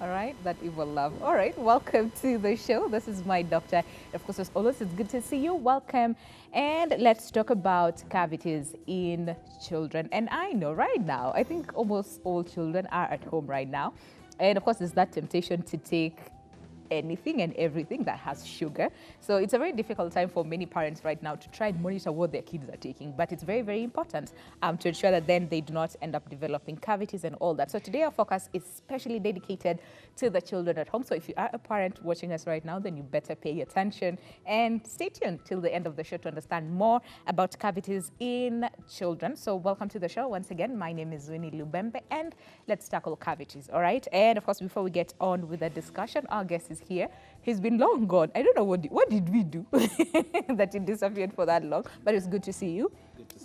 All right, that evil love. All right, welcome to the show. This is my doctor. Of course, as always, it's good to see you. Welcome. And let's talk about cavities in children. And I know right now, I think almost all children are at home right now. And of course, there's that temptation to take anything and everything that has sugar. So it's a very difficult time for many parents right now to try and monitor what their kids are taking. But it's very, very important to ensure that then they do not end up developing cavities and all that. So today our focus is specially dedicated to the children at home. So if you are a parent watching us right now, then you better pay attention and stay tuned till the end of the show to understand more about cavities in children. So welcome to the show once again. My name is Winnie Lubembe and let's tackle cavities, all right? And of course, before we get on with the discussion, our guest is here. He's been long gone. I don't know what did we do that he disappeared for that long, but it's good to see you.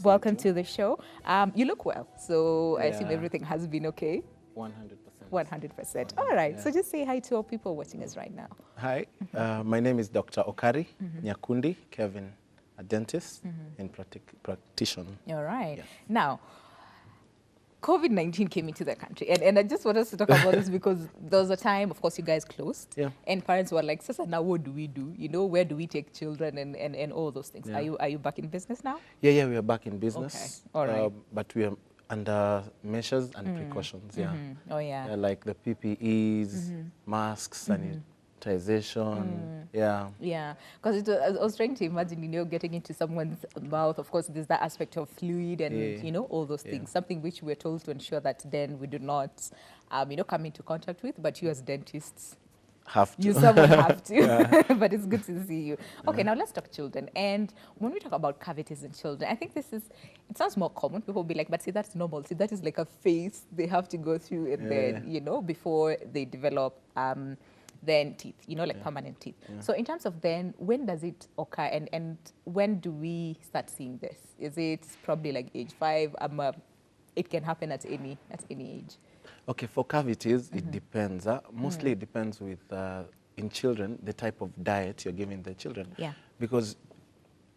Welcome to the show. You look well, so I assume everything has been okay. 100%. 100%. All right. So just say hi to all people watching us right now. Hi, my name is Dr. Okari Nyakundi Kevin, a dentist and practitioner. All right. Yeah. Now, COVID-19 came into the country, and I just want us to talk about this because there was a time, of course, you guys closed, and parents were like, Sasa, now what do we do? You know, where do we take children and all those things? Yeah. Are you back in business now? Yeah, we are back in business. Okay. All right. But we are under measures and precautions, Oh, yeah. like the PPEs, masks, sanitization, Yeah, because I was trying to imagine, you know, getting into someone's mouth. Of course, there's that aspect of fluid and, you know, all those things, something which we're told to ensure that then we do not, you know, come into contact with, but you as dentists, have to. you someone have to, but it's good to see you. Okay, now let's talk children. And when we talk about cavities in children, I think it sounds more common. People will be like, but see, that's normal. See, that is like a phase they have to go through and then, you know, before they develop then teeth, you know, like permanent teeth. So in terms of then, when does it occur and when do we start seeing this? Is it probably like age 5? It can happen at any age. Okay, for cavities, it depends. Mostly it depends with, in children, the type of diet you're giving the children. Yeah. Because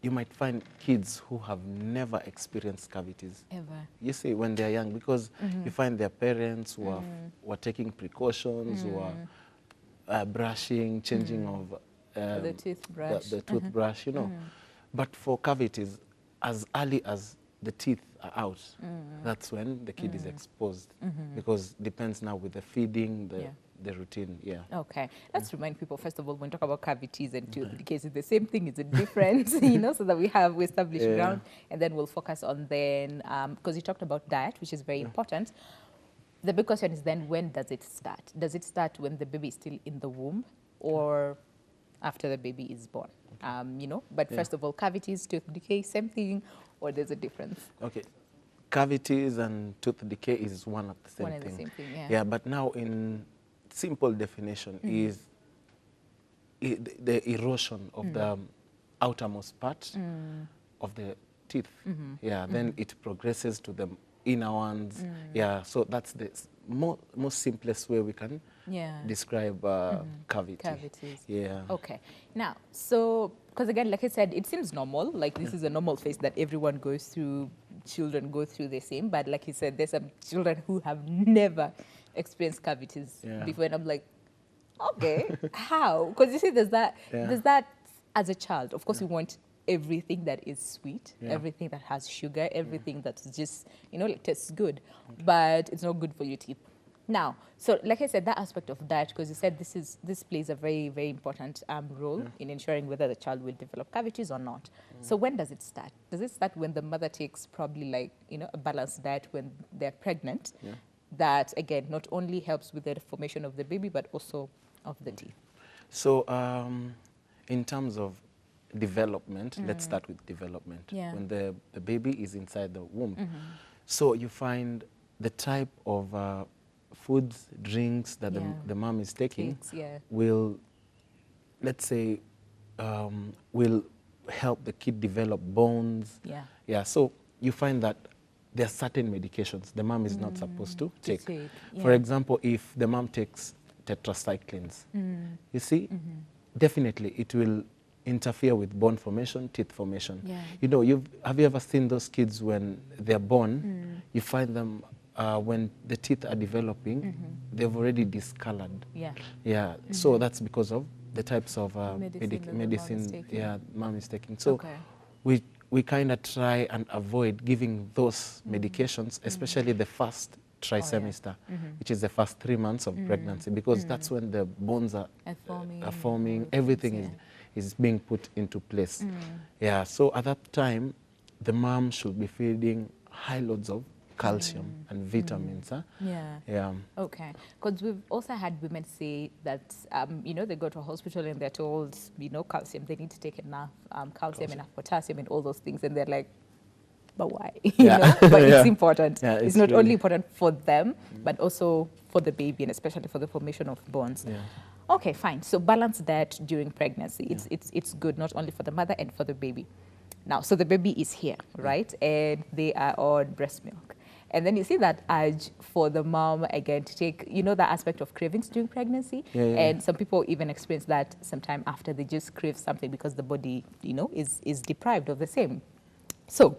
you might find kids who have never experienced cavities. Ever. You see, when they're young, because you find their parents who are taking precautions, who are brushing, changing of the toothbrush. The toothbrush, you know. But for cavities, as early as the teeth are out, that's when the kid is exposed, because depends now with the feeding, the routine, Okay, let's remind people, first of all, when we talk about cavities and tooth decay, it's the same thing, it's a difference, you know, so that we established ground, and then we'll focus on then, because you talked about diet, which is very important. The big question is then, when does it start? Does it start when the baby is still in the womb or after the baby is born? You know, but first of all, cavities, tooth decay, same thing, or there's a difference? Okay. Cavities and tooth decay is one of the same thing. One and the same thing, yeah. But now in simple definition is the erosion of the outermost part of the teeth. Then it progresses to the inner ones. So that's the most simplest way we can describe cavities. Okay. Now, so, because again, like I said, it seems normal, like this is a normal phase that everyone goes through, children go through the same, but like you said, there's some children who have never experienced cavities before, and I'm like, okay, how? Because you see, there's that as a child, of course, we want everything that is sweet, everything that has sugar, everything that's just, you know, like tastes good, but it's not good for your teeth. Now, so like I said, that aspect of diet, because you said this plays a very, very important role in ensuring whether the child will develop cavities or not. So when does it start? Does it start when the mother takes probably like, you know, a balanced diet when they're pregnant? That, again, not only helps with the formation of the baby, but also of the teeth. So in terms of development, let's start with development. When the baby is inside the womb. So you find the type of foods, drinks that the mom is taking will, let's say, will help the kid develop bones. So you find that there are certain medications the mom is not supposed to take. For example, if the mom takes tetracyclines, you see, definitely it will interfere with bone formation, teeth formation. You know, have you ever seen those kids when they're born, you find them when the teeth are developing, they've already discolored. Yeah. Yeah. So that's because of the types of medicine mom is taking. So we kind of try and avoid giving those medications, especially the first trimester, which is the first 3 months of pregnancy, because that's when the bones are forming, everything is being put into place. Yeah, so at that time, the mom should be feeding high loads of calcium and vitamins. Huh? Yeah. Okay. Because we've also had women say that, you know, they go to a hospital and they're told, you know, calcium, they need to take enough calcium, enough potassium and all those things. And they're like, but why? you know, but it's important. Yeah, it's not really only important for them, but also for the baby and especially for the formation of bones. Yeah. Okay, fine. So balanced diet during pregnancy. It's good not only for the mother and for the baby. Now, so the baby is here, right? And they are on breast milk. And then you see that urge for the mom, again, to take, you know, the aspect of cravings during pregnancy. And some people even experience that sometime after they just crave something because the body, you know, is deprived of the same. So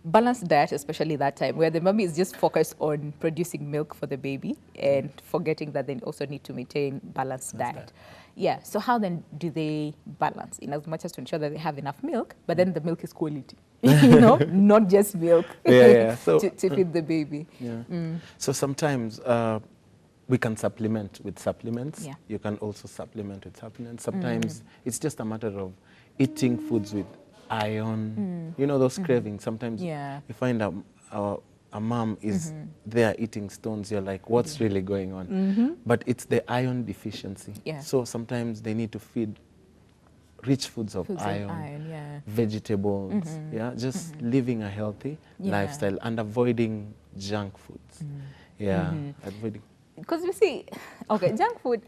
balanced diet, especially that time, where the mommy is just focused on producing milk for the baby and forgetting that they also need to maintain balanced diet. Yeah, so how then do they balance in as much as to ensure that they have enough milk, but then the milk is quality, you know, not just milk So, to feed the baby. So sometimes we can supplement with supplements. You can also supplement with supplements. Sometimes it's just a matter of eating foods with iron. You know, those cravings. Sometimes you find a mom is there eating stones. You're like, what's really going on? But it's the iron deficiency. So sometimes they need to feed rich foods of iron, vegetables, just living a healthy lifestyle and avoiding junk foods. Avoiding. Because you see, okay, junk food,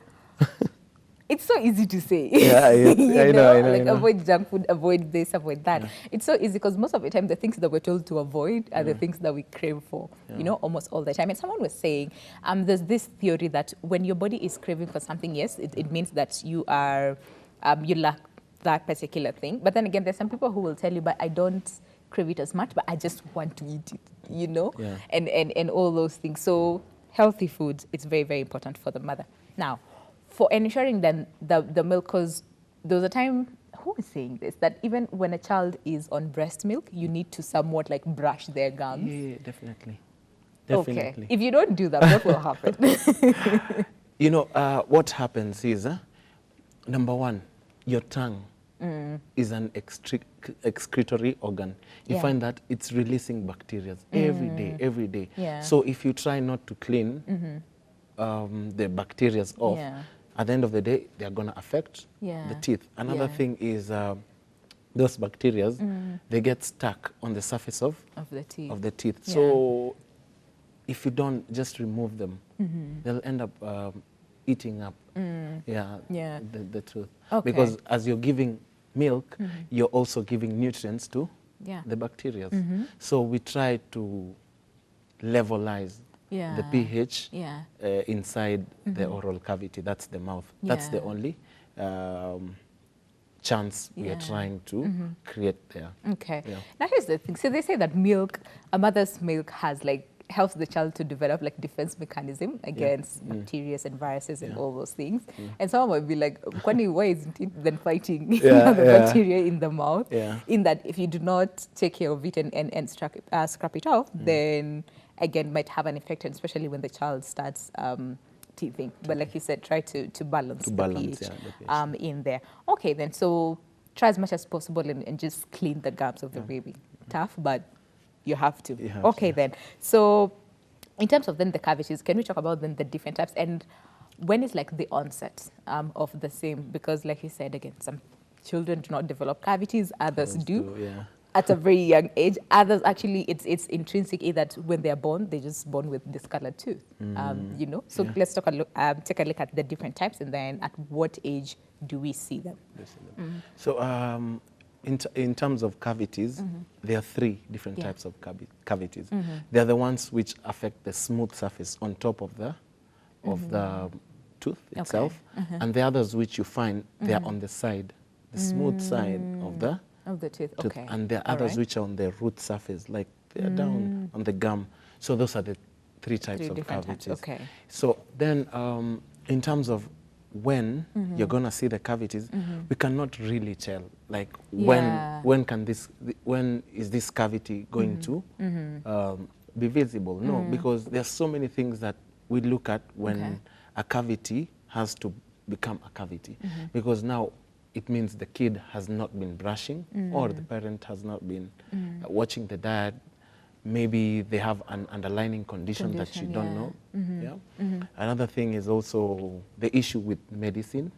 it's so easy to say. I know. Avoid junk food, avoid this, avoid that. It's so easy because most of the time the things that we're told to avoid are the things that we crave for, you know, almost all the time. And someone was saying, there's this theory that when your body is craving for something, yes, it means that you are, you lack that particular thing. But then again, there's some people who will tell you, but I don't crave it as much, but I just want to eat it, you know, and all those things. So healthy foods, it's very, very important for the mother. Now, for ensuring then the milk, because there was a time, who was saying this, that even when a child is on breast milk, you need to somewhat like brush their gums. Yeah, definitely. Okay. If you don't do that, what will happen? You know, what happens is, number one, your tongue is an excretory organ. You find that it's releasing bacteria every day. So if you try not to clean the bacteria off, at the end of the day, they're going to affect the teeth. Another thing is those bacteria, they get stuck on the surface of the teeth. So if you don't just remove them, they'll end up eating up the tooth. Because as you're giving milk, you're also giving nutrients to the bacteria. So we try to levelize the pH inside the oral cavity. That's the mouth. That's the only chance we are trying to create there. Okay. Now here's the thing. So they say that milk, a mother's milk has like, helps the child to develop like defense mechanism against bacteria and viruses and all those things. And someone might be like, Kwani, why isn't it then fighting the bacteria in the mouth? In that if you do not take care of it and scrap it off, then again might have an effect, and especially when the child starts teething. But like you said, try to balance the pH in there. Okay, then so try as much as possible and just clean the gums of the baby. Tough, but you have to. Then. So in terms of then the cavities, can we talk about then the different types and when is like the onset of the same? Because like you said, again, some children do not develop cavities, others do. At a very young age. Others actually, it's intrinsic that when they're born, they're just born with discolored tooth. You know. So let's take a look at the different types, and then at what age do we see them? So in terms of cavities, there are 3 different types of cavities. They are the ones which affect the smooth surface on top of the tooth itself, and the others which you find they are on the side, the smooth side of the tooth. And there are others which are on the root surface, like they are down on the gum. So those are the three types of different cavities. types. Okay. So then, in terms of when you're gonna see the cavities, we cannot really tell. Like when is this cavity going to be visible? No, because there's so many things that we look at when a cavity has to become a cavity, because now it means the kid has not been brushing, or the parent has not been watching the diet. Maybe they have an underlying condition that you don't know. Another thing is also the issue with medicine,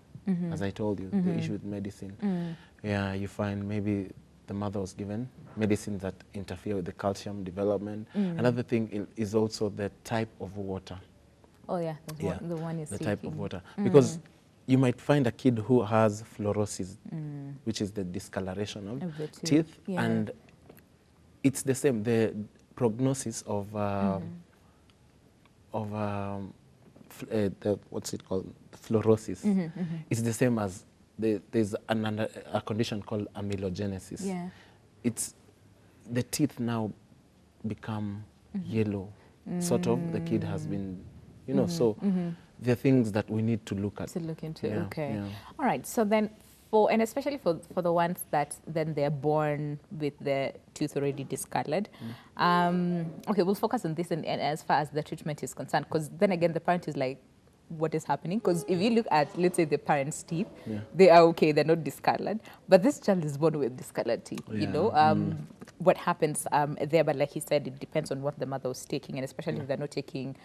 as I told you, the issue with medicine. Yeah, you find maybe the mother was given medicines that interfere with the calcium development. Another thing is also the type of water. Oh yeah, the one is the type of water. Because you might find a kid who has fluorosis, which is the discoloration of the teeth, and it's the same. The prognosis of what's it called, fluorosis, is the same as there's a condition called amylogenesis. Yeah. It's the teeth now become yellow, sort of. The kid has been, you know, so there are things that we need to look at. To look into, Yeah, okay. yeah. All right, so then and especially for the ones that then they're born with the tooth already discolored. Okay, we'll focus on this and as far as the treatment is concerned, because then again, the parent is like, what is happening? Because if you look at, let's say, the parent's teeth, they are okay, they're not discolored, but this child is born with discolored teeth, you know? What happens there, but like he said, it depends on what the mother was taking, and especially if they're not taking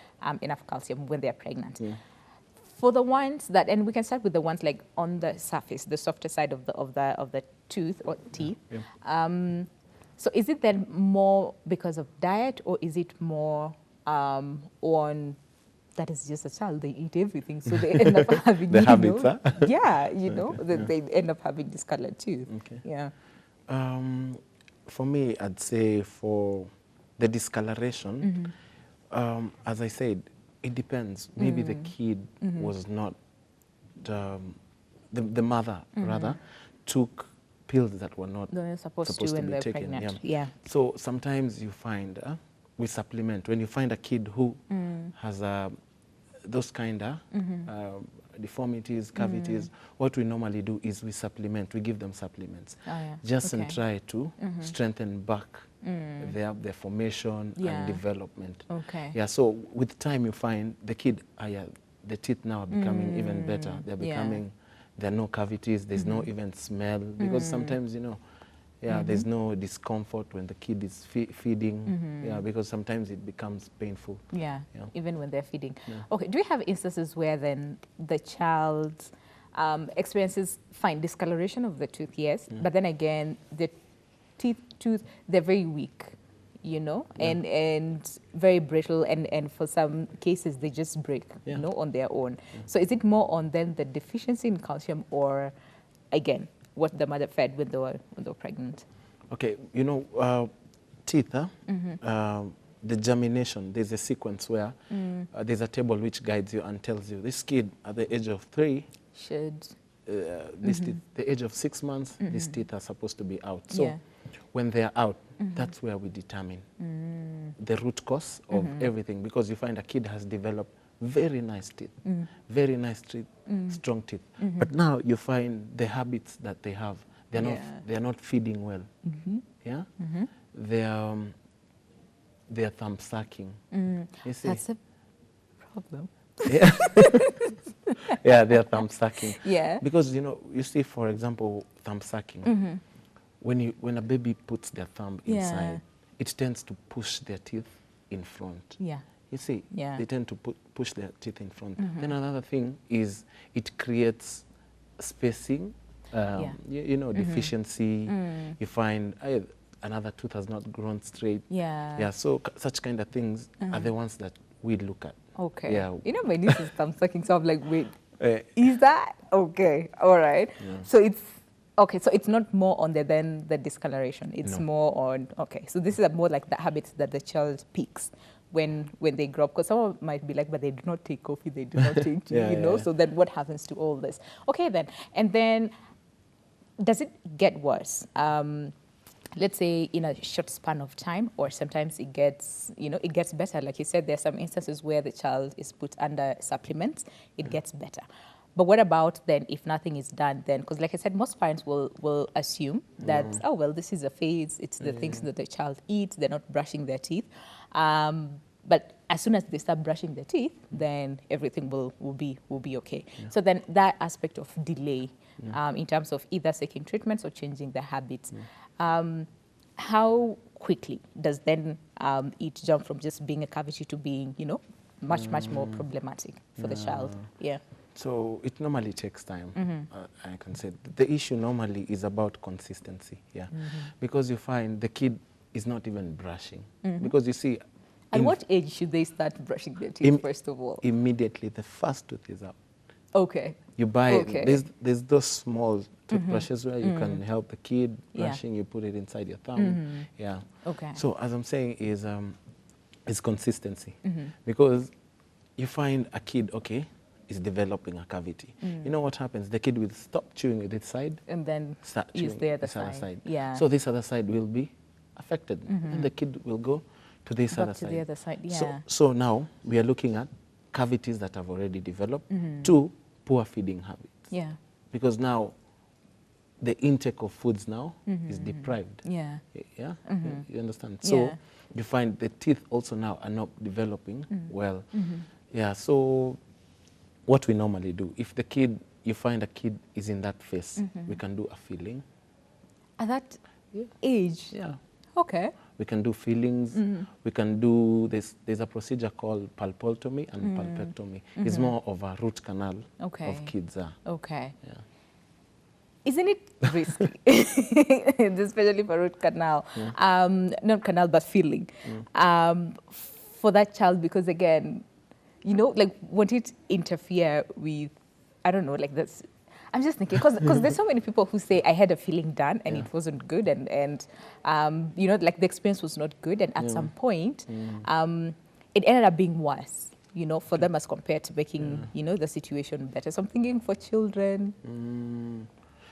enough calcium when they're pregnant. For the ones that, and we can start with the ones like on the surface, the softer side of the tooth or teeth. So is it then more because of diet, or is it more on that is just a child, they eat everything, so they end up having the habits, huh? Yeah, you know, they end up having discolored teeth. Okay. Yeah. For me, I'd say for the discoloration, as I said, it depends. Maybe the kid was not, the mother rather took pills that were not supposed to when be they're taken. pregnant. Yeah. So sometimes you find we supplement. When you find a kid who has those kind of deformities, cavities, what we normally do is we supplement. We give them supplements, just and try to strengthen back their formation and development. Okay. Yeah. So with time, you find the kid, the teeth now are becoming even better. They're becoming, there are no cavities. There's no even smell, because sometimes, you know, there's no discomfort when the kid is feeding. Yeah, because sometimes it becomes painful. Yeah, even when they're feeding. Okay, do we have instances where then the child experiences fine discoloration of the tooth? Yes, but then again, the tooth, they're very weak, you know, and very brittle, and for some cases they just break, you know, on their own. So is it more on then the deficiency in calcium, or again, what the mother fed when they were pregnant? Okay, you know, teeth, the germination, there's a sequence where there's a table which guides you and tells you this kid at the age of 3 should, this teeth, the age of 6 months, these teeth are supposed to be out. So when they're out, that's where we determine the root cause of everything, because you find a kid has developed very nice teeth, very nice teeth, strong teeth. But now you find the habits that they have, they're not feeding well. Yeah, they're thumb sucking. You see? That's a problem. Yeah, they're thumb sucking. Yeah, because you know, you see, for example, thumb sucking. When a baby puts their thumb inside, it tends to push their teeth in front. Yeah. You see, they tend to push their teeth in front. Then another thing is it creates spacing, you know, deficiency. You find another tooth has not grown straight. Yeah, so such kind of things are the ones that we look at. Okay. Yeah. You know, my niece is thumb sucking, so I'm like, wait, is that? Okay, all right. So it's, okay, so it's not more on than the discoloration. It's more on, okay, so this is more like the habits that the child picks when they grow up, because someone might be like, but they do not take coffee, they do not take tea, you know, so then what happens to all this? Okay then, and then does it get worse? let's say in a short span of time, or sometimes it gets, it gets better. Like you said, there's some instances where the child is put under supplements, it gets better. But what about then if nothing is done then? Because like I said, most parents will assume that, oh, well, this is a phase. It's the things that the child eats. They're not brushing their teeth. But as soon as they start brushing their teeth, then everything will be okay. So then that aspect of delay in terms of either seeking treatments or changing their habits, how quickly does then it jump from just being a cavity to being, much more problematic for the child? Yeah. So it normally takes time. I can say the issue normally is about consistency. Yeah, because you find the kid is not even brushing because you see. At what age should they start brushing their teeth, first of all? Immediately, the first tooth is out. Okay. You buy, there's those small toothbrushes where you can help the kid brushing, you put it inside your thumb. Yeah. Okay. So as I'm saying is consistency. Because you find a kid, is developing a cavity. You know what happens? The kid will stop chewing with its side and then start use chewing the other side. Yeah. So this other side will be affected. And the kid will go to this back other to side. the other side, yeah. So now we are looking at cavities that have already developed to poor feeding habits. Yeah. Because now the intake of foods now is deprived. Yeah. Yeah? You understand? So you find the teeth also now are not developing well. Yeah, so what we normally do, if you find a kid is in that phase, we can do a filling. At that age? Yeah. Okay. We can do fillings. We can do this. There's a procedure called pulpectomy and pulpectomy. It's more of a root canal of kids. Okay. Yeah. Isn't it risky, especially for root canal, not canal but filling, for that child? Because again, like, won't it interfere with, I don't know, like this? I'm just thinking, because there's so many people who say, I had a filling done and it wasn't good, and like the experience was not good, and at some point, it ended up being worse, for them as compared to making, the situation better. So I'm thinking for children.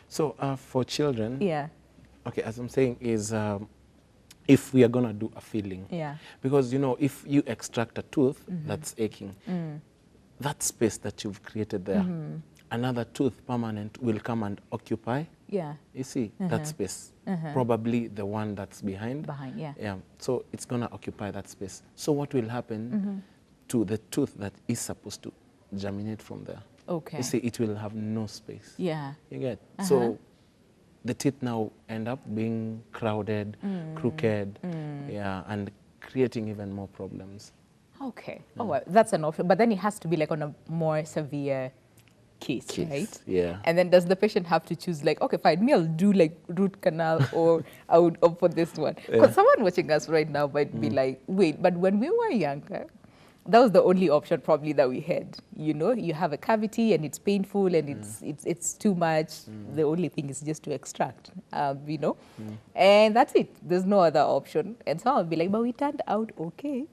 So for children, okay, as I'm saying is, if we are going to do a filling, because, if you extract a tooth that's aching, that space that you've created there, another tooth permanent will come and occupy. Yeah. You see, that space. Probably the one that's behind. Yeah. So it's going to occupy that space. So what will happen to the tooth that is supposed to germinate from there? Okay. You see, it will have no space. Yeah. You get? So the teeth now end up being crowded, crooked, and creating even more problems. Okay. Oh, well, that's an option. But then it has to be like on a more severe case, right? Yeah. And then does the patient have to choose, like, okay, fine, me, I'll do like root canal, or I would opt for this one? Because someone watching us right now might be like, wait, but when we were younger, that was the only option probably that we had. You have a cavity and it's painful and it's too much. The only thing is just to extract, and that's it. There's no other option. And someone will be like, but we turned out okay,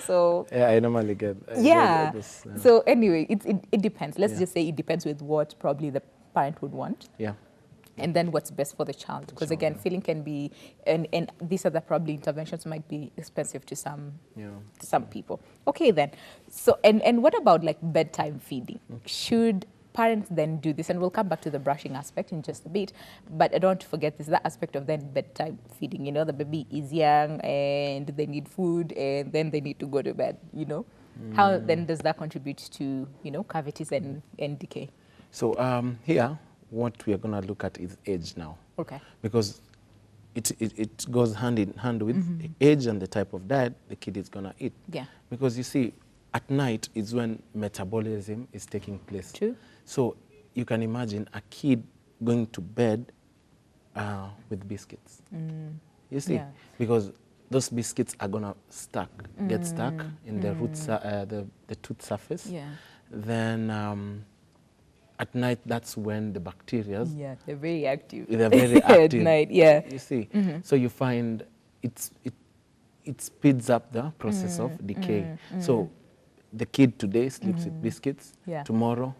so. Yeah, I normally get this, So anyway, it depends. Let's just say it depends with what probably the parent would want. Yeah. And then what's best for the child. Because again, filling can be, and these other probably interventions might be expensive to some people. Okay then. So, and what about like bedtime feeding? Should parents then do this? And we'll come back to the brushing aspect in just a bit. But I don't want to forget that aspect of then bedtime feeding. The baby is young and they need food and then they need to go to bed, How then does that contribute to, cavities and decay? So here, what we are going to look at is age now. Okay. Because it goes hand in hand with age and the type of diet the kid is going to eat. Yeah. Because you see, at night is when metabolism is taking place. True. So you can imagine a kid going to bed with biscuits. You see, because those biscuits are going to get stuck in the roots, the tooth surface. Yeah. Then at night, that's when the bacteria. Yeah, they're very active. They're very active. At night, yeah. You see, so you find it speeds up the process of decay. So the kid today sleeps with biscuits. Yeah. Tomorrow,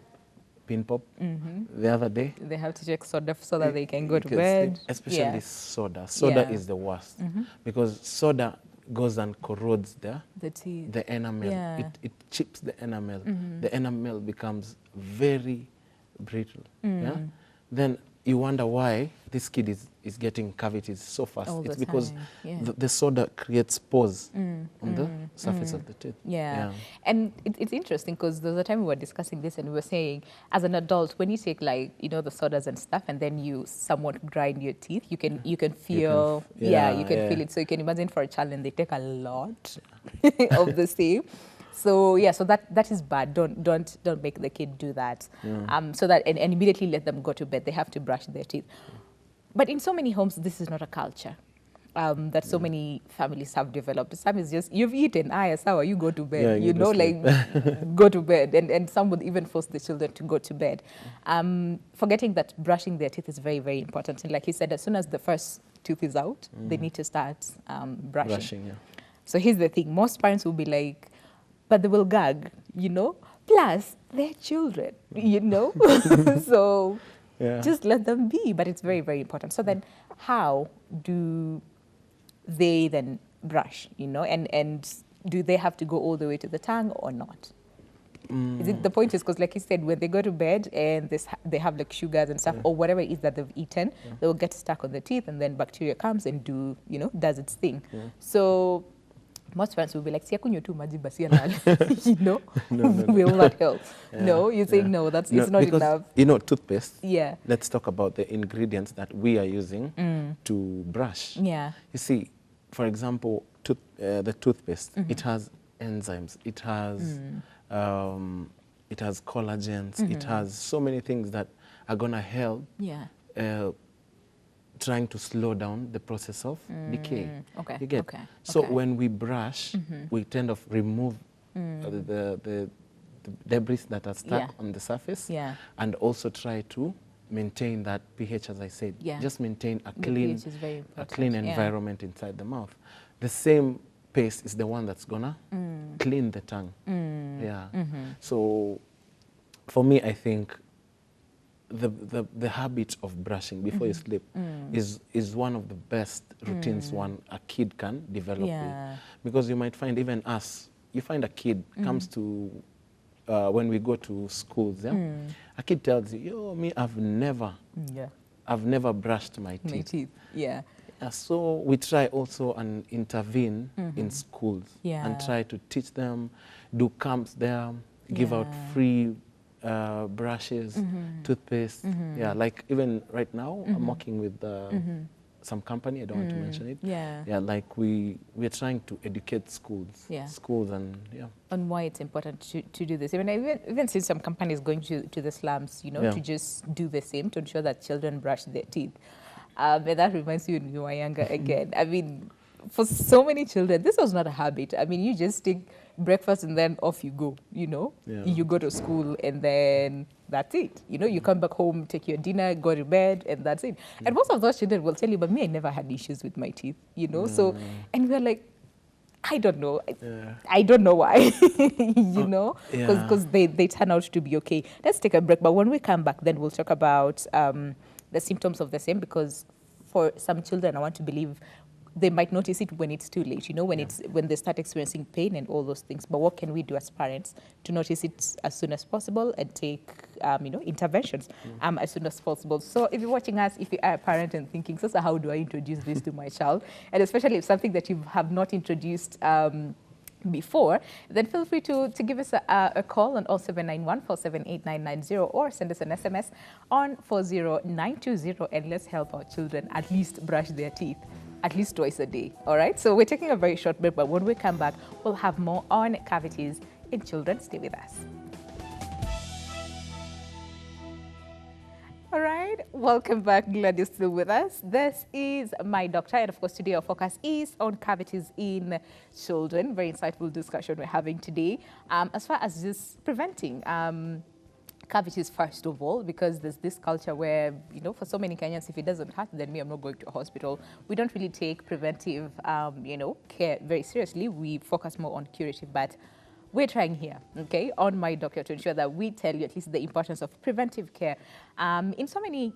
pin pop the other day. They have to take soda so that they can go to bed. Especially soda. Soda is the worst because soda goes and corrodes the teeth, the enamel. It chips the enamel. The enamel becomes very brittle. Yeah? Then you wonder why this kid is getting cavities so fast. All it's the because time. the soda creates pores on the surface of the teeth. And it's interesting because there was a time we were discussing this and we were saying, as an adult, when you take like, you know, the sodas and stuff and then you somewhat grind your teeth, you can feel, you can feel it. So you can imagine for a child and they take a lot of the same. So so that is bad. Don't make the kid do that. So that and immediately let them go to bed. They have to brush their teeth. But in so many homes, this is not a culture that so many families have developed. Some is just, you've eaten, how you go to bed, you know, like go to bed. And some would even force the children to go to bed. Forgetting that brushing their teeth is very, very important. And like you said, as soon as the first tooth is out, they need to start brushing. So here's the thing. Most parents will be like, but they will gag, you know? Plus, they're children, you know? So just let them be. But it's very, very important. So then how do they then brush, you know? And do they have to go all the way to the tongue or not? The point is, because like you said, when they go to bed and they have like sugars and stuff or whatever it is that they've eaten, they will get stuck on the teeth and then bacteria comes and does its thing. So most parents will be like, siakunyo tu maji basi anal, you know, will not help. No, you say no, it's not enough. You know, toothpaste. Let's talk about the ingredients that we are using to brush. You see, for example, the toothpaste, it has enzymes, it has collagens, it has so many things that are gonna help trying to slow down the process of decay. You get? So when we brush, we tend to remove the debris that are stuck on the surface and also try to maintain that pH, as I said. Just maintain a clean environment inside the mouth. The same paste is the one that's gonna clean the tongue. So for me, I think the habit of brushing before you sleep is one of the best routines a kid can develop with. Because you might find even us, you find a kid comes to, when we go to schools, a kid tells you, yo, me, I've never brushed my teeth. So we try also and intervene in schools and try to teach them, do camps there, give out free brushes, toothpaste. Like even right now, I'm working with some company, I don't want to mention it. Like we're trying to educate schools and on why it's important to do this. Even see some companies going to the slums, you know, to just do the same to ensure that children brush their teeth. And that reminds me when you were younger again. I mean, for so many children, this was not a habit. I mean, you just take breakfast and then off you go, you know. You go to school and then that's it. You know, you come back home, take your dinner, go to bed, and that's it. And most of those children will tell you, but me, I never had issues with my teeth, you know. So, and we're like, I don't know. I don't know why, you know, because they turn out to be okay. Let's take a break. But when we come back, then we'll talk about the symptoms of the same, because for some children, I want to believe they might notice it when it's too late, you know, when when they start experiencing pain and all those things. But what can we do as parents to notice it as soon as possible and take, interventions as soon as possible? So if you're watching us, if you are a parent and thinking, so how do I introduce this to my child? And especially if something that you have not introduced before, then feel free to give us a call on 0791 478990 or send us an SMS on 40920, and let's help our children at least brush their teeth at least twice a day. All right, so we're taking a very short break, but when we come back, we'll have more on cavities in children. Stay with us. All right, welcome back. Glad you're still with us. This is My Doctor, and of course today our focus is on cavities in children. Very insightful discussion we're having today. As far as just preventing cavities, first of all, because there's this culture where, you know, for so many Kenyans, if it doesn't hurt, then I'm not going to a hospital. We don't really take preventive, care very seriously. We focus more on curative, but we're trying here, okay, on My Doctor to ensure that we tell you at least the importance of preventive care in so many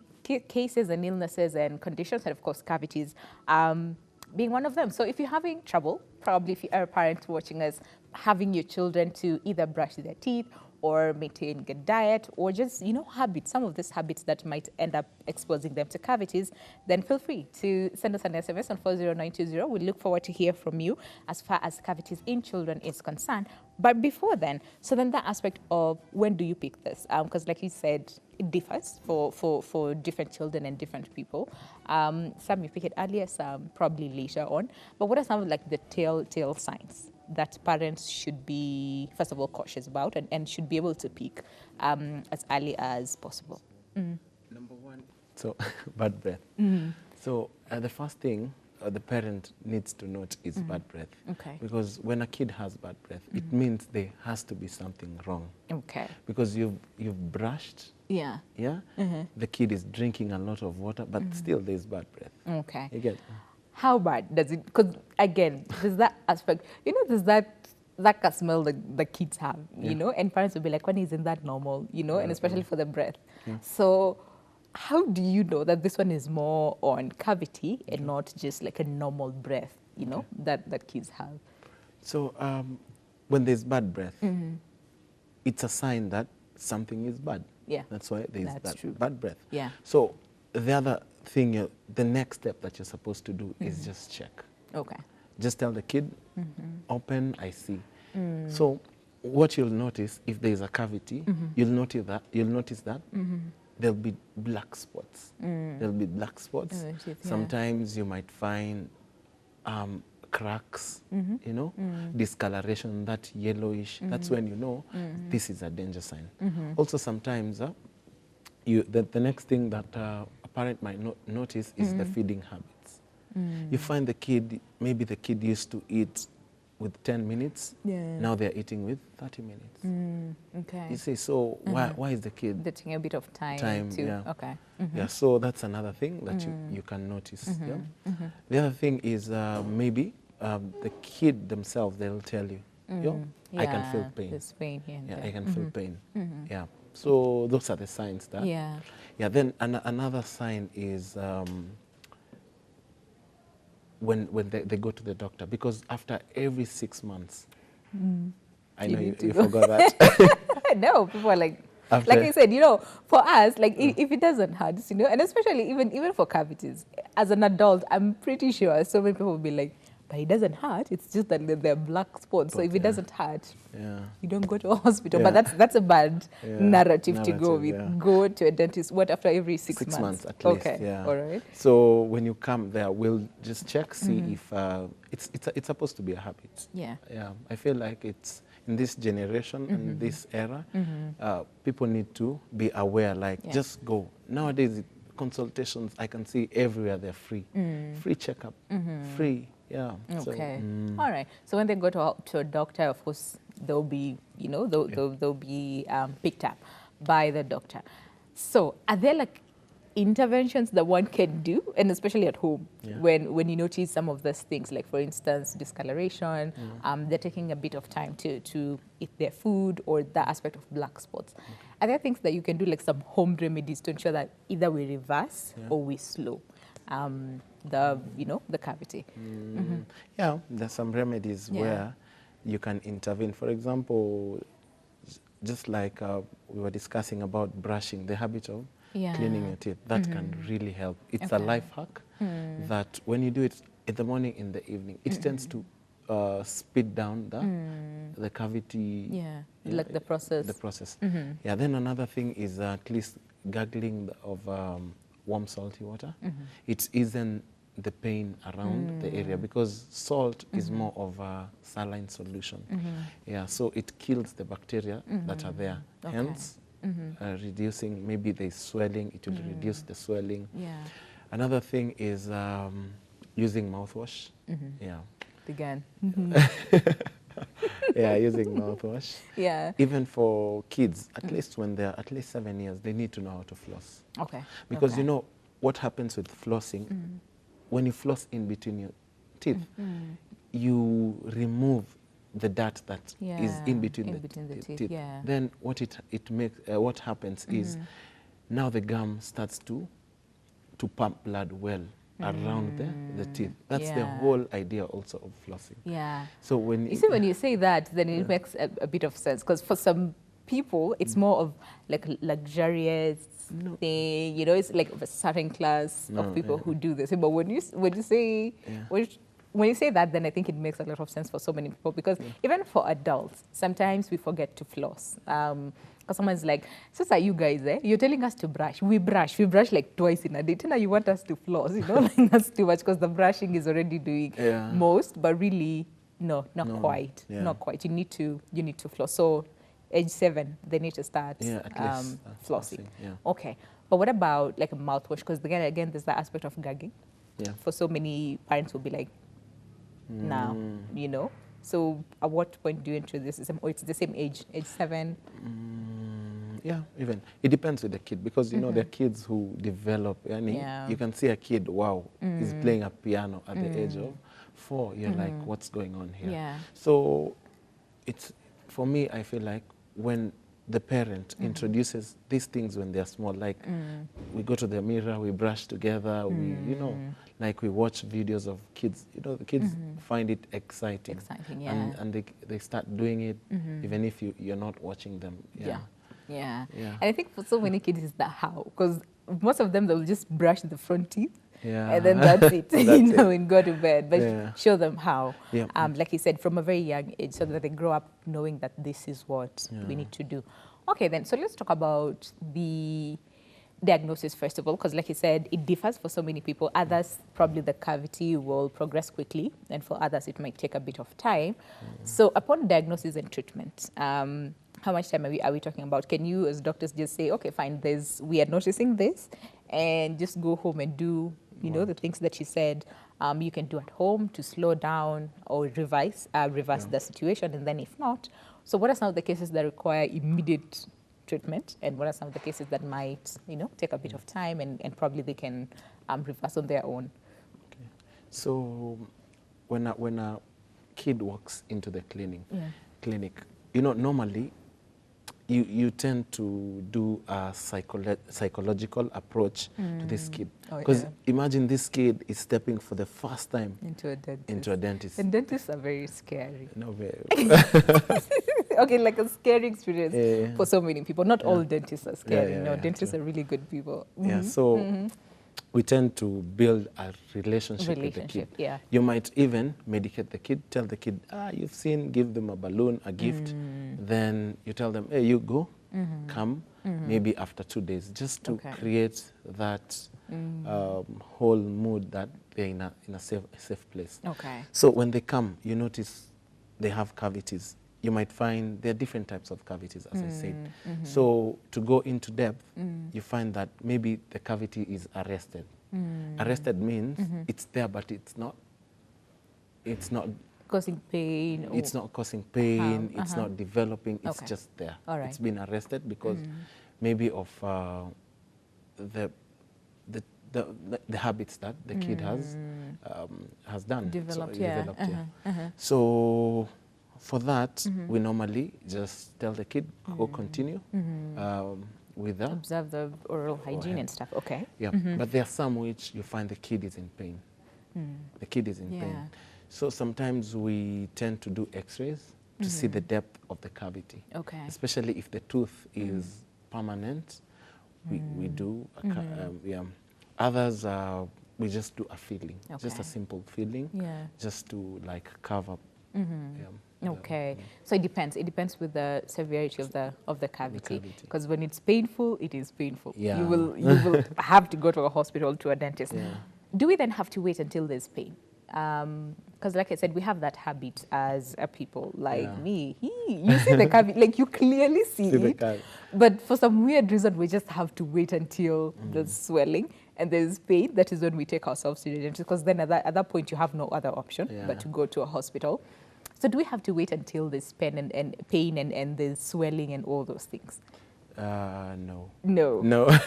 cases and illnesses and conditions, and of course cavities being one of them. So if you're having trouble, probably if you are a parent watching us, having your children to either brush their teeth or maintain good diet, or just, habits, some of these habits that might end up exposing them to cavities, then feel free to send us an SMS on 40920. We look forward to hear from you as far as cavities in children is concerned. But before then, so then that aspect of when do you pick this? Because like you said, it differs for different children and different people. Some you pick it earlier, some probably later on. But what are some of like the telltale signs that parents should be, first of all, cautious about and should be able to pick as early as possible? Number one, so bad breath. So the first thing the parent needs to note is bad breath. Okay. Because when a kid has bad breath, it means there has to be something wrong. Okay. Because you've brushed. Yeah. Yeah. The kid is drinking a lot of water, but still there's bad breath. Okay. You get. How bad does it? Because again, there's that aspect. There's that smell that the kids have. And parents will be like, when isn't that normal? And especially for the breath. So, how do you know that this one is more on cavity and not just like a normal breath? That kids have. So, when there's bad breath, it's a sign that something is bad. Yeah. That's why there's bad breath. Yeah. So the other thing, the next step that you're supposed to do is just check. Okay. Just tell the kid, open, I see. So what you'll notice, if there's a cavity, you'll notice that there'll be black spots. There'll be black spots. Sometimes you might find cracks, discoloration, that yellowish. That's when you know this is a danger sign. Also, sometimes the next thing that a parent might notice is the feeding habits. You find the kid, maybe the kid used to eat with 10 minutes. Now they're eating with 30 minutes. Okay. You say, so why is the kid taking a bit of time to, yeah. Okay. Yeah, so that's another thing that you can notice. Yeah? The other thing is maybe the kid themselves, they'll tell you, I can feel pain. There's pain here and there. I can feel pain. Yeah. So those are the signs that. Yeah. Then another sign is when they go to the doctor, because after every 6 months, I know you forgot that. No, people are like I said, for us, like if it doesn't hurt, and especially even for cavities, as an adult, I'm pretty sure so many people will be like, but it doesn't hurt. It's just that they're black spots. So if it doesn't hurt, you don't go to a hospital. But that's a bad narrative to go with. Yeah. Go to a dentist. What, after every 6 months? 6 months at least. Okay. Yeah. All right. So when you come there, we'll just check, see if it's supposed to be a habit. Yeah. Yeah. I feel like it's in this generation and this era, people need to be aware. Like just go. Nowadays, consultations I can see everywhere. They're free. Free checkup. Free. Yeah. Okay. So, all right. So when they go to a doctor, of course, they'll be, they'll be picked up by the doctor. So are there like interventions that one can do, and especially at home, when you notice some of those things, like for instance, discoloration, they're taking a bit of time to eat their food, or that aspect of black spots. Are there things that you can do, like some home remedies, to ensure that either we reverse or we slow the cavity? Yeah, there's some remedies where you can intervene. For example, just like we were discussing about brushing, the habit of cleaning your teeth, that can really help. It's a life hack that when you do it in the morning, in the evening, it tends to speed down the cavity. Like the process. The process. Yeah, then another thing is at least gargling of warm salty water. It isn't the pain around the area, because salt is more of a saline solution. Yeah, so it kills the bacteria that are there. Hence, reducing, maybe there's swelling, it will reduce the swelling. Another thing is using mouthwash. Yeah. Again. Yeah, using mouthwash. Yeah. Even for kids, at least when they're at least 7 years, they need to know how to floss. Okay. Because you know what happens with flossing, when you floss in between your teeth, you remove the dirt that is in between, the teeth. Yeah. Then what happens is now the gum starts to pump blood well around the teeth. That's the whole idea also of flossing. Yeah. So when you say that, then it makes a bit of sense, because for some people it's more of like luxurious thing, you know, it's like of a certain class of people who do this. But when you say when you say that, then I think it makes a lot of sense for so many people, because even for adults, sometimes we forget to floss. Because someone's like, so are you guys, you're telling us to brush. We brush like twice in a day. Now you want us to floss, you know, like that's too much, because the brushing is already doing most, but really, not quite. Not quite. You need to floss. So age 7, they need to start flossing. Okay. But what about like a mouthwash? Because again, there's that aspect of gagging. Yeah. For so many parents will be like, now, you know. So at what point do you introduce this? Or it's the same age 7? Yeah, even. It depends with the kid, because, you know, there are kids who develop. You can see a kid, wow, is playing a piano at the age of 4. You're like, what's going on here? Yeah. So for me, I feel like when the parent introduces these things when they're small, like we go to the mirror, we brush together, we watch videos of kids, the kids find it exciting, and they start doing it even if you're not watching them. Yeah. And I think for so many kids it's that how, because most of them, they'll just brush the front teeth. And then that's it, and go to bed. But show them how, like you said, from a very young age, so that they grow up knowing that this is what we need to do. Okay, then, so let's talk about the diagnosis first of all, because like you said, it differs for so many people. Others, probably the cavity will progress quickly, and for others, it might take a bit of time. So upon diagnosis and treatment, how much time are we talking about? Can you, as doctors, just say, okay, fine, we are noticing this, and just go home and do, the things that you said you can do at home to slow down or reverse the situation, and then if not, so what are some of the cases that require immediate treatment, and what are some of the cases that might, take a bit of time and probably they can reverse on their own? Okay. So when a kid walks into the clinic, normally you tend to do a psychological approach to this kid. Because imagine this kid is stepping for the first time into a dentist. And dentists are very scary. No, very. Okay, like a scary experience for so many people. Not all dentists are scary. Dentists are really good people. So we tend to build a relationship with the kid. You might even medicate the kid, tell the kid, you've seen, give them a balloon, a gift. Then you tell them, hey, you go, come, maybe after 2 days, just to create that whole mood that they're in a safe place. So when they come, you notice they have cavities. You might find there are different types of cavities, as I said. So to go into depth, you find that maybe the cavity is arrested. Arrested means it's there, but it's not causing pain. It's not causing pain. It's not developing. It's just there. It's been arrested because maybe of the habits that the kid has done. Developed. So for that, we normally just tell the kid, go continue with that. Observe the oral hygiene and stuff. Okay. Yeah. But there are some which you find the kid is in pain. The kid is in pain. So sometimes we tend to do x-rays to see the depth of the cavity. Especially if the tooth is permanent, we do. Others, we just do a filling, just a simple filling, just to like cover. So it depends. It depends with the severity of the cavity. Because when it's painful, it is painful. You will have to go to a hospital, to a dentist. Do we then have to wait until there's pain? Because like I said, we have that habit as a people like me. You see the cavity, like you clearly see it. But for some weird reason, we just have to wait until there's swelling and there's pain. That is when we take ourselves to the dentist, because then at that point, you have no other option but to go to a hospital. So do we have to wait until there's pain and there's swelling and all those things? No.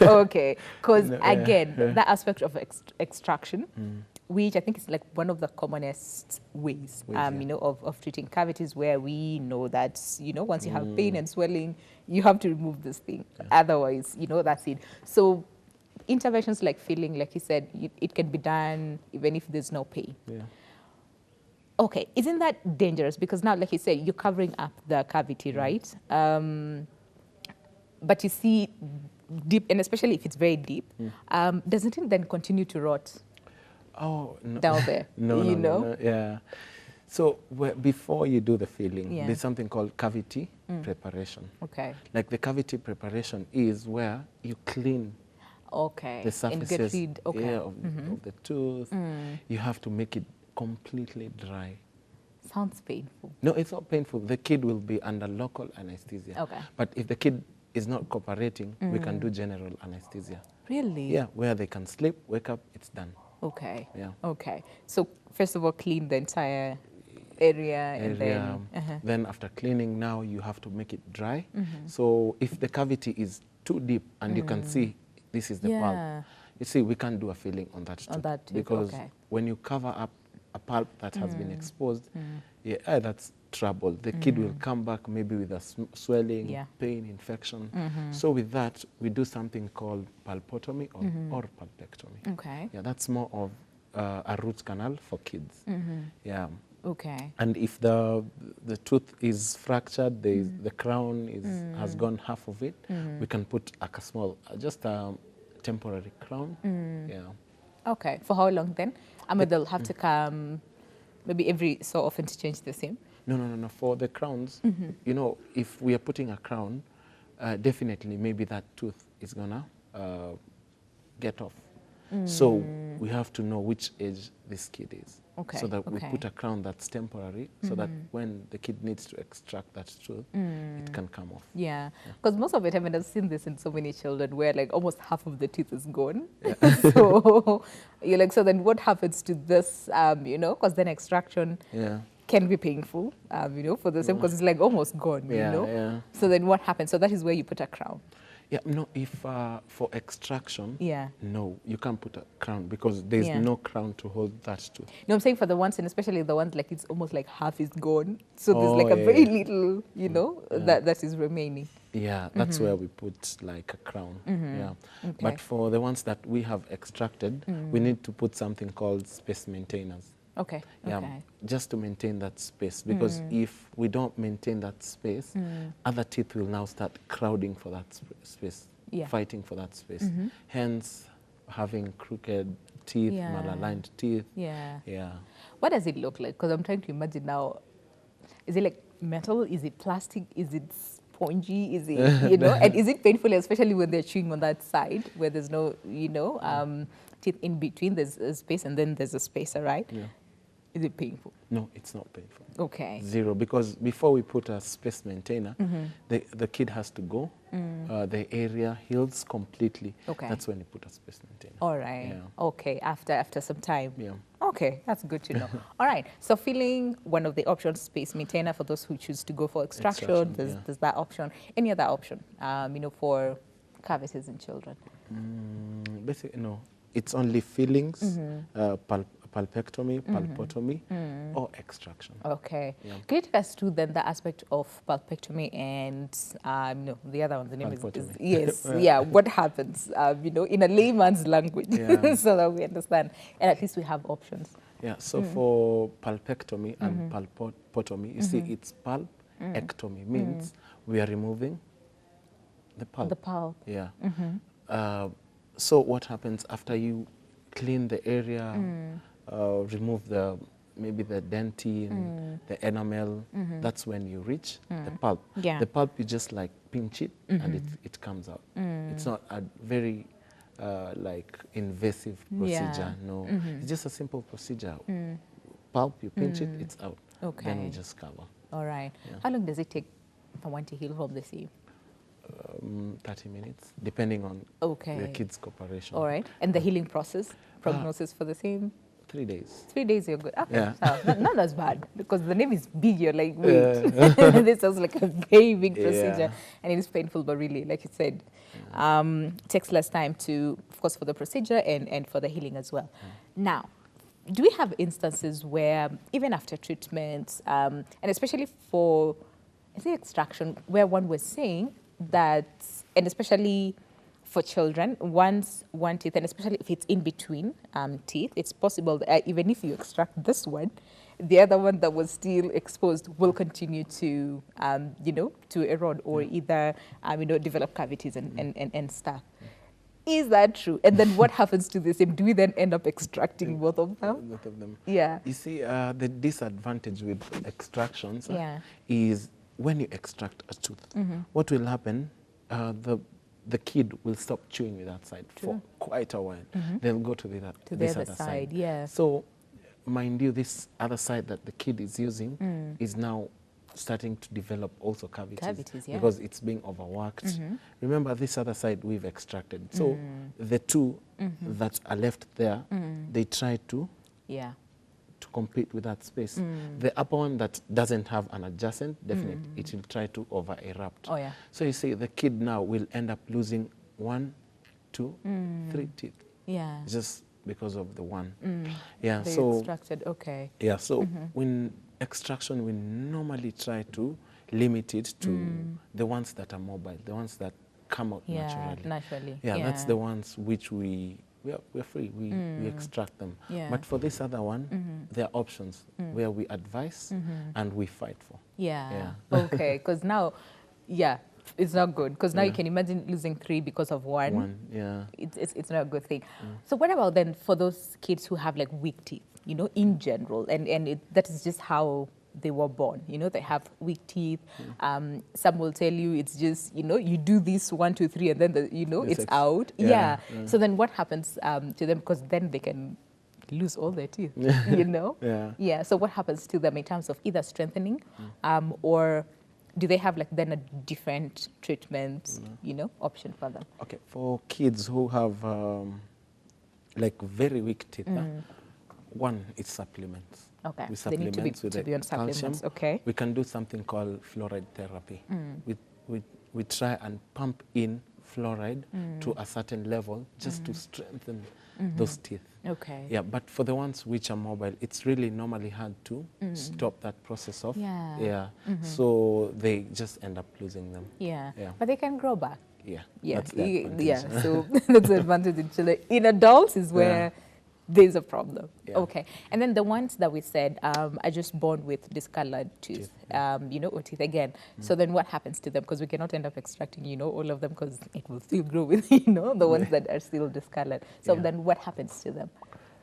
Okay, because again, that aspect of extraction, which I think is like one of the commonest ways, you know, of treating cavities, where we know that, you know, once you have pain and swelling, you have to remove this thing. Otherwise, you know, that's it. So interventions like filling, like you said, it can be done even if there's no pain. Yeah. Okay, isn't that dangerous? Because now, like you said, you're covering up the cavity, right? But you see deep, and especially if it's very deep, doesn't it then continue to rot? Oh, no. Down there, no, yeah. So before you do the filling, Yeah. there's something called cavity preparation. Okay. Like the cavity preparation is where you clean Okay. the surfaces And get rid, okay. of the tooth. You have to make it completely dry. Sounds painful. No, it's not painful. The kid will be under local anesthesia. Okay. But if the kid is not cooperating, we can do general anesthesia. Really? Yeah, where they can sleep, wake up, it's done. Okay. Yeah. Okay. So first of all, clean the entire area, and then after cleaning, now you have to make it dry. So if the cavity is too deep and you can see this is the pulp, you see we can't do a filling on that tooth, because when you cover up a pulp that has been exposed, that's trouble. The kid will come back maybe with a swelling, pain, infection. So with that, we do something called pulpotomy or pulpectomy. Okay. Yeah, that's more of a root canal for kids. Yeah. Okay. And if the tooth is fractured, the crown has gone half of it, we can put a small, just a temporary crown. Yeah. Okay. For how long then? I mean, they'll have to come maybe every so often to change the same? No. For the crowns, you know, if we are putting a crown, definitely maybe that tooth is gonna get off. So we have to know which age this kid is. Okay. So that we put a crown that's temporary, so that when the kid needs to extract that tooth, it can come off. Yeah, because most of the time, and I've seen this in so many children, where like almost half of the tooth is gone. So you're like, so then what happens to this? You know, because then extraction can be painful. You know, for the same, because it's like almost gone. You know. Yeah. So then what happens? So that is where you put a crown. Yeah, no, if for extraction, Yeah. no, you can't put a crown because there's no crown to hold that tooth. No, I'm saying for the ones, and especially the ones like it's almost like half is gone. So there's like a very little, you know, that is remaining. Yeah, that's where we put like a crown. Yeah. Okay. But for the ones that we have extracted, we need to put something called space maintainers. Okay. Yeah, Okay. just to maintain that space, because if we don't maintain that space, other teeth will now start crowding for that space, fighting for that space. Hence, having crooked teeth, malaligned teeth. Yeah. Yeah. What does it look like? Because I'm trying to imagine now. Is it like metal? Is it plastic? Is it spongy? Is it, you know? And is it painful, especially when they're chewing on that side where there's no, you know, teeth in between? There's a space, and then there's a spacer, right? Yeah. Is it painful? No, it's not painful. Okay. Zero, because before we put a space maintainer, the kid has to go. The area heals completely. Okay. That's when you put a space maintainer. All right. Yeah. Okay. After some time. Yeah. Okay, that's good to know. All right. So filling, one of the options, space maintainer for those who choose to go for extraction. There's that option. Any other option? You know, for cavities in children. Basically, no. It's only fillings, pulpectomy, pulpotomy, or extraction. Okay. Yeah. Can you take us through then the aspect of pulpectomy and no, the other one, the name is yes, yeah. What happens? You know, in a layman's language, so that we understand, and at least we have options. Yeah. So for pulpectomy and pulpotomy, you see, it's pulpectomy means we are removing the pulp. The pulp. Yeah. So what happens after you clean the area, remove maybe the dentine, the enamel, that's when you reach the pulp. Yeah. The pulp, you just like pinch it and it comes out. It's not a very like invasive procedure, no. It's just a simple procedure. Pulp, you pinch it, it's out. Okay. Then we just cover. All right. Yeah. How long does it take for one to heal from the seam? 30 minutes, depending on the kid's cooperation. All right. And the healing process, prognosis for the same? 3 days. 3 days, you're good. Okay. Yeah. So not as bad, because the name is big. You're like, wait. This sounds like a very big procedure. And it is painful, but really, like you said, takes less time to, of course, for the procedure and for the healing as well. Now, do we have instances where even after treatment, and especially for, I think, extraction, where one was saying that, and especially for children, once one teeth, and especially if it's in between teeth, it's possible that even if you extract this one, the other one that was still exposed will continue to, to erode or either, develop cavities and stuff. Is that true? And then what happens to the same? Do we then end up extracting both of them? Both of them. Yeah. You see, the disadvantage with extractions is when you extract a tooth, what will happen, the kid will stop chewing with that side for quite a while. They'll go to this other side. Yeah. So, mind you, this other side that the kid is using is now starting to develop also cavities, because it's being overworked. Remember, this other side we've extracted. So the two that are left there, they try to compete with that space. The upper one that doesn't have an adjacent, definitely it will try to over-erupt. Oh, yeah. So you see, the kid now will end up losing 1, 2, 3 teeth. Yeah. Just because of the one. Yeah. They so extracted. Okay. Yeah. So when extraction, we normally try to limit it to the ones that are mobile, the ones that come out naturally. Yeah, that's the ones which we're free. We extract them. Yeah. But for this other one, there are options where we advise and we fight for. Yeah. Okay. Because now, it's not good. Because now you can imagine losing 3 because of one. Yeah. It's not a good thing. So what about then for those kids who have like weak teeth? In general, and that is just how they were born. They have weak teeth. Some will tell you it's just, you do this 1, 2, 3, and then it's out. Yeah. So then what happens to them? Because then they can lose all their teeth. Yeah. So what happens to them in terms of either strengthening, or do they have like then a different treatment, option for them? Okay. For kids who have like very weak teeth. One, it's supplements. Okay. We They need to be on supplements. Calcium. Okay. We can do something called fluoride therapy. We try and pump in fluoride to a certain level just to strengthen those teeth. Okay. Yeah, but for the ones which are mobile, it's really normally hard to stop that process off. Yeah. So they just end up losing them. Yeah. But they can grow back. Yeah. That's the advantage. Yeah. So that's the advantage in children. In adults is where there's a problem. Okay. And then the ones that we said are just born with discolored teeth, or teeth again. So then what happens to them? Because we cannot end up extracting, all of them, because it will still grow with, the ones that are still discolored. So then what happens to them?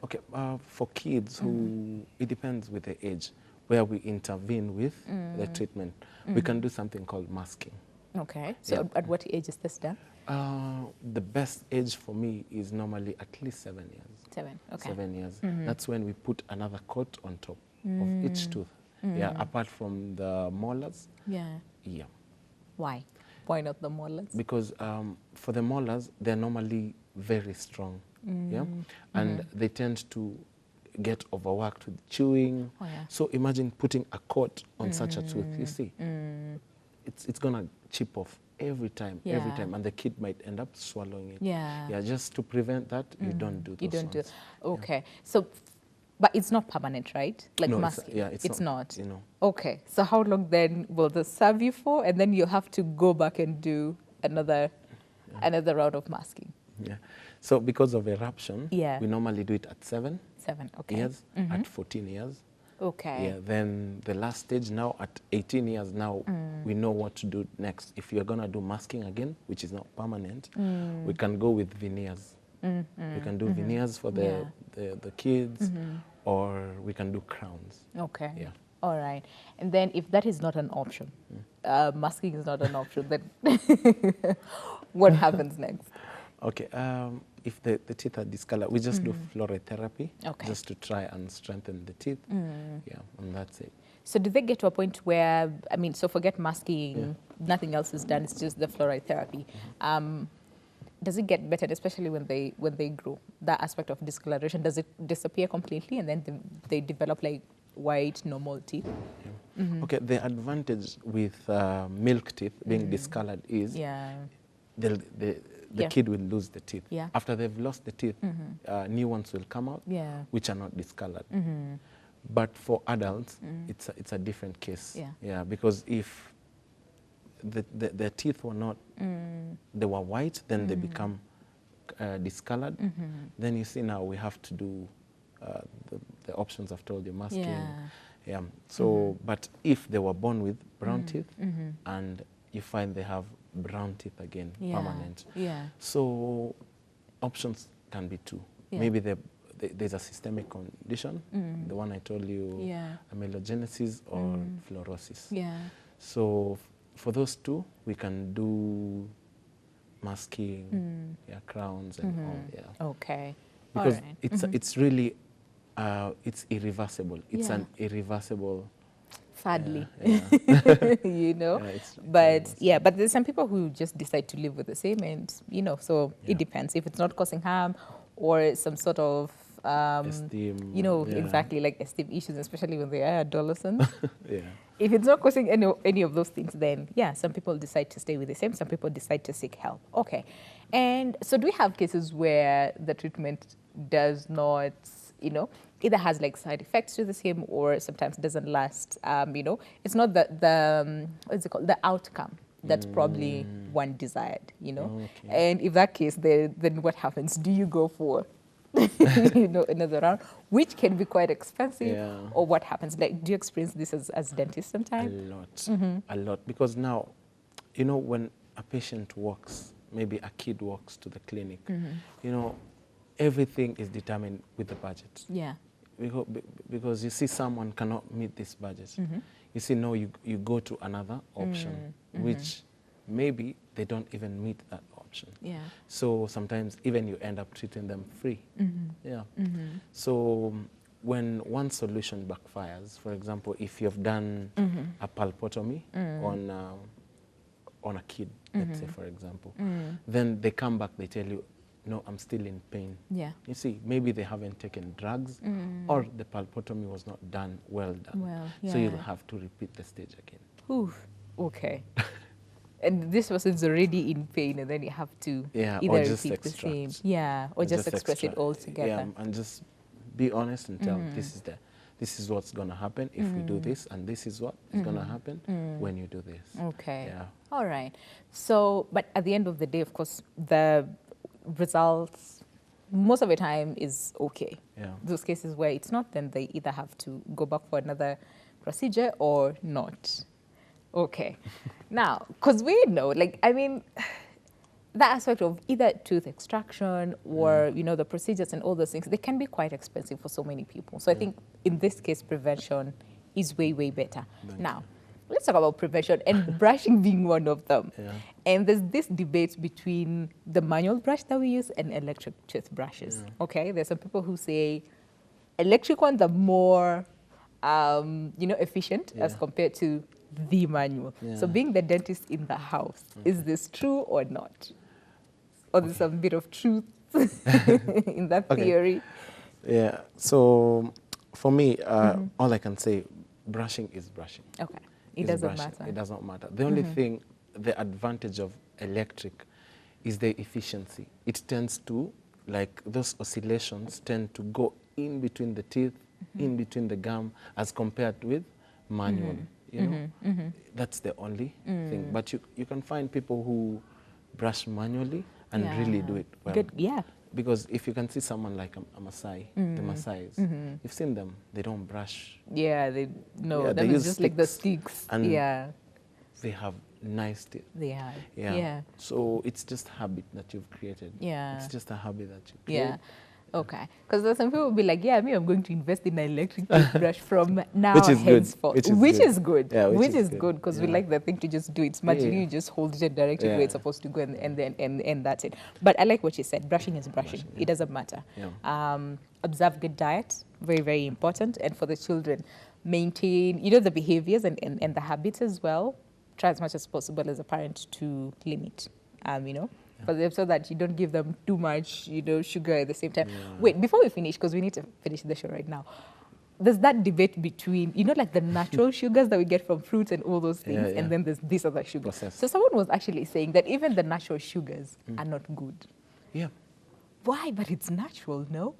Okay. For kids who, it depends with the age, where we intervene with the treatment. We can do something called masking. Okay. So at what age is this done? The best age for me is normally at least 7 years. 7, okay. 7 years. That's when we put another coat on top of each tooth. Yeah, apart from the molars. Yeah. Why? Why not the molars? Because for the molars, they're normally very strong. Yeah, and they tend to get overworked with chewing. So imagine putting a coat on such a tooth. You see, it's gonna chip off every time, and the kid might end up swallowing it. Yeah, just to prevent that, you don't do those. You don't do. Okay, so, but it's not permanent, right? Like no, masking. It's not. Okay, so how long then will this serve you for? And then you have to go back and do another round of masking. Yeah. So because of eruption, we normally do it at 7 years, at 14 years. Okay. Yeah, then the last stage now at 18 years now, we know what to do next. If you're going to do masking again, which is not permanent, we can go with veneers. We can do veneers for the kids, or we can do crowns. Okay. Yeah. All right. And then if that is not an option, masking is not an option, then what happens next? Okay. If the teeth are discolored, we just do fluoride therapy, just to try and strengthen the teeth. Yeah, and that's it. So do they get to a point where, I mean, so forget masking, nothing else is done, it's just the fluoride therapy. Does it get better, especially when they grow? That aspect of discoloration, does it disappear completely and then they develop like white, normal teeth? Okay, the advantage with milk teeth being discolored is the kid will lose the teeth. Yeah. After they've lost the teeth, new ones will come out, Yeah. which are not discolored. But for adults, it's a different case. Yeah. Yeah, because if the teeth were not, they were white, then they become discolored. Then you see now we have to do the options I've told you, masking. Yeah. Yeah. So, but if they were born with brown teeth and you find they have brown teeth again, permanent. Yeah. So options can be two. Yeah. Maybe there's a systemic condition, the one I told you, amelogenesis or fluorosis. Yeah. So for those two, we can do masking, crowns and all. Yeah. Okay. Because all right. it's really it's irreversible. It's Yeah. an irreversible. Sadly, Yeah. you know, Yeah, it's but but there's some people who just decide to live with the same, and you know, so it depends if it's not causing harm or some sort of esteem, you know, exactly, like esteem issues, especially when they are adolescents. Yeah. If it's not causing any of those things, then yeah, some people decide to stay with the same, some people decide to seek help. Okay, and so do we have cases where the treatment does not, you know, either has like side effects to the same or sometimes doesn't last? You know, it's not the what's it called, the outcome that's probably one desired, you know. Okay. And if that case, then what happens? Do you go for you know, another round, which can be quite expensive, or what happens? Like, do you experience this as dentists sometimes? A lot, a lot. Because now, you know, when a patient walks, maybe a kid walks to the clinic, you know, everything is determined with the budget. Yeah. Because you see someone cannot meet this budget. You see, no, you go to another option, which maybe they don't even meet that option. Yeah. So sometimes even you end up treating them free. Yeah. So when one solution backfires, for example, if you've done a pulpectomy on a kid, let's say, for example, then they come back, they tell you, no, I'm still in pain. Yeah. You see, maybe they haven't taken drugs or the pulpectomy was not done well done. Well, So you'll have to repeat the stage again. Oof. Okay. And this person's already in pain, and then you have to either or just repeat extract. the same, or just express it all together. Yeah, and just be honest and tell this is what's going to happen if we do this, and this is what is going to happen when you do this. Okay. Yeah. All right. So, but at the end of the day, of course, the results most of the time is okay. Yeah. Those cases where it's not, then they either have to go back for another procedure or not. Okay. Now, because we know, like, I mean, the aspect of either tooth extraction or, you know, the procedures and all those things, they can be quite expensive for so many people. So I think in this case, prevention is way, way better. Now, let's talk about prevention and brushing being one of them. Yeah. And there's this debate between the manual brush that we use and electric toothbrushes. Okay, there's some people who say electric ones are more, you know, efficient as compared to the manual. So being the dentist in the house, is this true or not? Or there's some bit of truth in that theory? Yeah, so for me, all I can say, brushing is brushing. Okay, it doesn't matter. It doesn't matter. The only thing, the advantage of electric is the efficiency. It tends to, like, those oscillations tend to go in between the teeth, in between the gum, as compared with manual. You know, that's the only thing. But you can find people who brush manually and really do it well. Good, yeah. Because if you can see someone like a Maasai, the Maasais, you've seen them, they don't brush. Yeah, they they use use just like the sticks. and Yeah, they have nice teeth. they are. Yeah. Yeah. So it's just habit that you've created. Yeah. It's just a habit that you create. Yeah. Okay. Because there's some people will be like, yeah, I'm going to invest in an electric toothbrush from now henceforth. Which is good. Yeah, which is good because we like the thing to just do it smartly. Yeah. You just hold it and direct it where it's supposed to go, and that's it. But I like what you said. Brushing is brushing. It doesn't matter. Yeah. Observe good diet. Very, very important. And for the children, maintain, you know, the behaviors and the habits as well. Try as much as possible as a parent to limit, you know, for them, so that you don't give them too much, you know, sugar at the same time. Wait, before we finish, because we need to finish the show right now, there's that debate between, you know, like the natural sugars that we get from fruits and all those things, Yeah, yeah. and then there's these other sugars. Processed. So someone was actually saying that even the natural sugars are not good. Yeah. Why? But it's natural, no?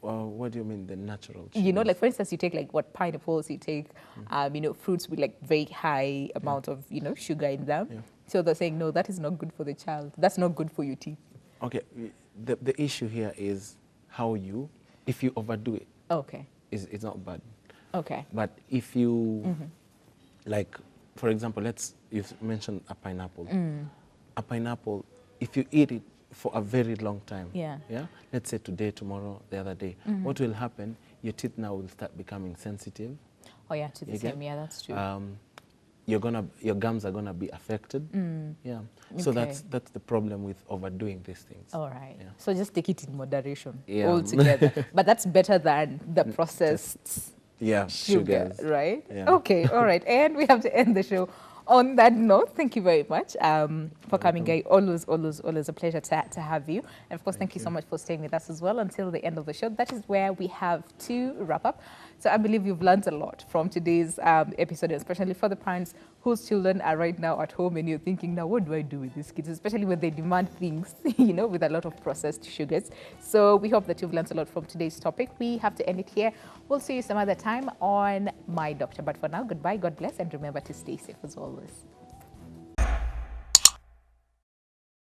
What do you mean, the natural You know, sugars? like for instance, you take like what pineapples, you take, you know, fruits with like very high amount of, you know, sugar in them. Yeah. So they're saying, no, that is not good for the child. That's not good for your teeth. Okay, the issue here is how you, if you overdo it, Okay. it's not bad. Okay. But if you, like, for example, you mentioned a pineapple. A pineapple, if you eat it for a very long time, Yeah. let's say today, tomorrow, the other day, what will happen, your teeth now will start becoming sensitive. Oh yeah, to the You same. get? Yeah, that's true. Your gums are gonna be affected. Yeah. So Okay. that's the problem with overdoing these things. All right. Yeah. So just take it in moderation Yeah. altogether. But that's better than the processed Yeah, sugar, sugars. right? Yeah. Okay, all right. And we have to end the show on that note. Thank you very much for coming, guy. Always a pleasure to have you. And of course, thank you so much for staying with us as well until the end of the show. That is where we have to wrap up. So I believe you've learned a lot from today's episode, especially for the parents whose children are right now at home and you're thinking, now what do I do with these kids, especially when they demand things, you know, with a lot of processed sugars. So we hope that you've learned a lot from today's topic. We have to end it here. We'll see you some other time on My Doctor. But for now, goodbye, God bless, and remember to stay safe as always.